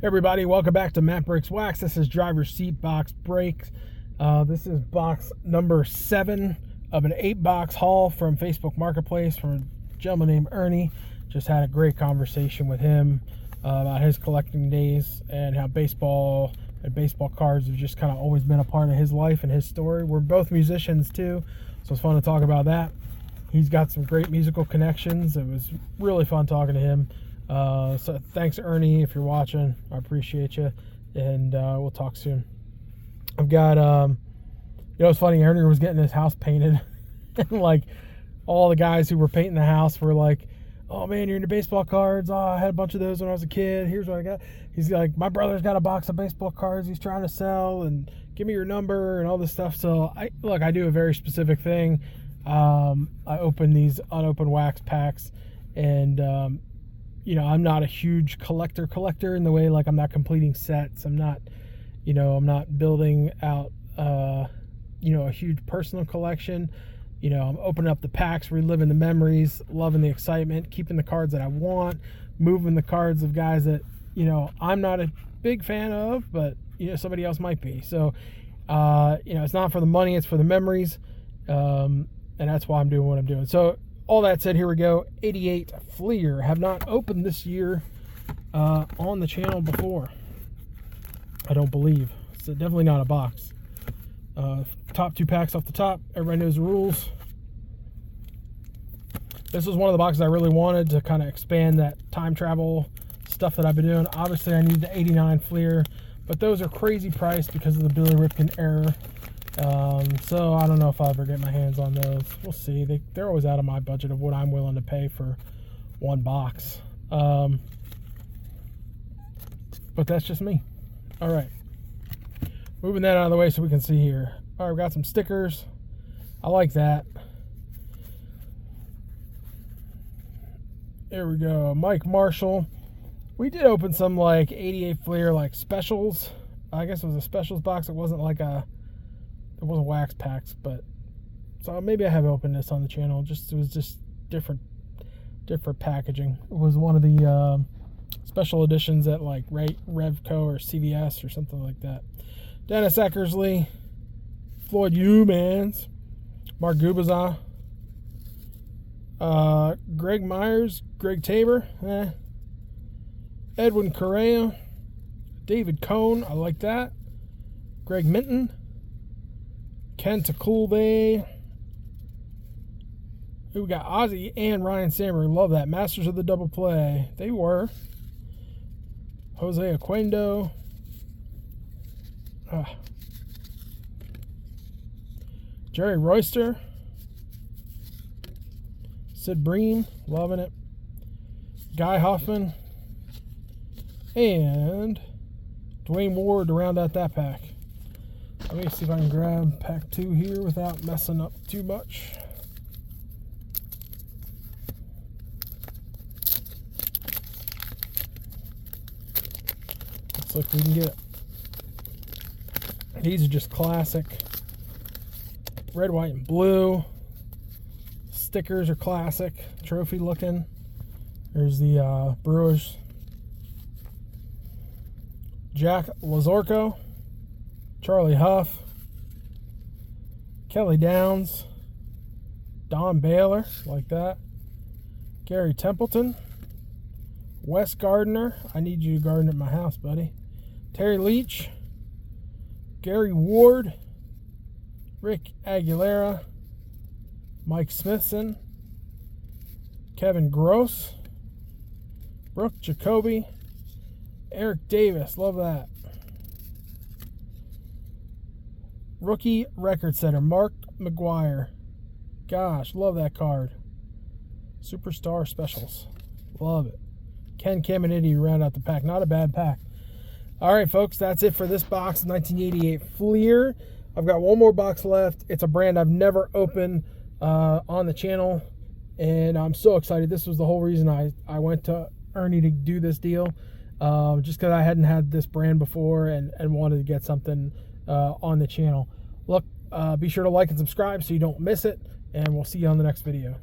Everybody, welcome back to MattBreaksWax. This is driver's seat box breaks. This is box number 7 of an 8-box haul from Facebook Marketplace from a gentleman named Ernie. Just had a great conversation with him about his collecting days and how baseball and baseball cards have just kind of always been a part of his life and his story. We're both musicians too, so it's fun to talk about that. He's got some great musical connections. It was really fun talking to him. So thanks, Ernie, if you're watching. I appreciate you, and we'll talk soon. I've got it's funny, Ernie was getting his house painted and like all the guys who were painting the house were like, oh man, you're into baseball cards. Oh, I had a bunch of those when I was a kid. Here's what I got. He's like, my brother's got a box of baseball cards he's trying to sell, and give me your number and all this stuff. So I do a very specific thing. I open these unopened wax packs, and I'm not a huge collector in the way, like, I'm not completing sets. I'm not building out, a huge personal collection. I'm opening up the packs, reliving the memories, loving the excitement, keeping the cards that I want, moving the cards of guys that, I'm not a big fan of, but, somebody else might be. So, it's not for the money, it's for the memories. And that's why I'm doing what I'm doing. So, all that said, here we go. 88 Fleer. Have not opened this year on the channel before, I don't believe. It's definitely not a box. Top 2 packs off the top. Everybody knows the rules. This was one of the boxes I really wanted to kind of expand that time travel stuff that I've been doing. Obviously, I need the 89 Fleer, but those are crazy priced because of the Billy Ripken error. So I don't know if I'll ever get my hands on those. We'll see. They're always out of my budget of what I'm willing to pay for one box. But that's just me. All right. Moving that out of the way so we can see here. All right, we got some stickers. I like that. There we go. Mike Marshall. We did open some like 88 Fleer like specials. I guess it was a specials box. It wasn't like it wasn't wax packs, but so maybe I have opened this on the channel. It was just different packaging. It was one of the special editions at like Revco or CVS or something like that. Dennis Eckersley, Floyd Humans, Mark Gubazah, Greg Myers, Greg Tabor, Edwin Correa, David Cohn, I like that, Greg Minton, Ken Takulve. We got Ozzy and Ryan Sammer. Love that. Masters of the Double Play. They were. Jose Aquendo. Jerry Royster. Sid Bream. Loving it. Guy Hoffman. And Dwayne Ward to round out that pack. Let me see if I can grab pack 2 here without messing up too much. Looks like we can get. These are just classic. Red, white, and blue. Stickers are classic. Trophy looking. There's the Brewers. Jack Lazorko. Charlie Huff, Kelly Downs, Don Baylor, like that, Gary Templeton, Wes Gardner, I need you to garden at my house, buddy, Terry Leach, Gary Ward, Rick Aguilera, Mike Smithson, Kevin Gross, Brooke Jacoby, Eric Davis, love that. Rookie record setter, Mark McGuire. Gosh, love that card. Superstar Specials. Love it. Ken Caminiti round out the pack. Not a bad pack. All right, folks, that's it for this box, 1988 Fleer. I've got one more box left. It's a brand I've never opened on the channel, and I'm so excited. This was the whole reason I went to Ernie to do this deal, just because I hadn't had this brand before and wanted to get something on the channel. Look, be sure to like and subscribe so you don't miss it, and we'll see you on the next video.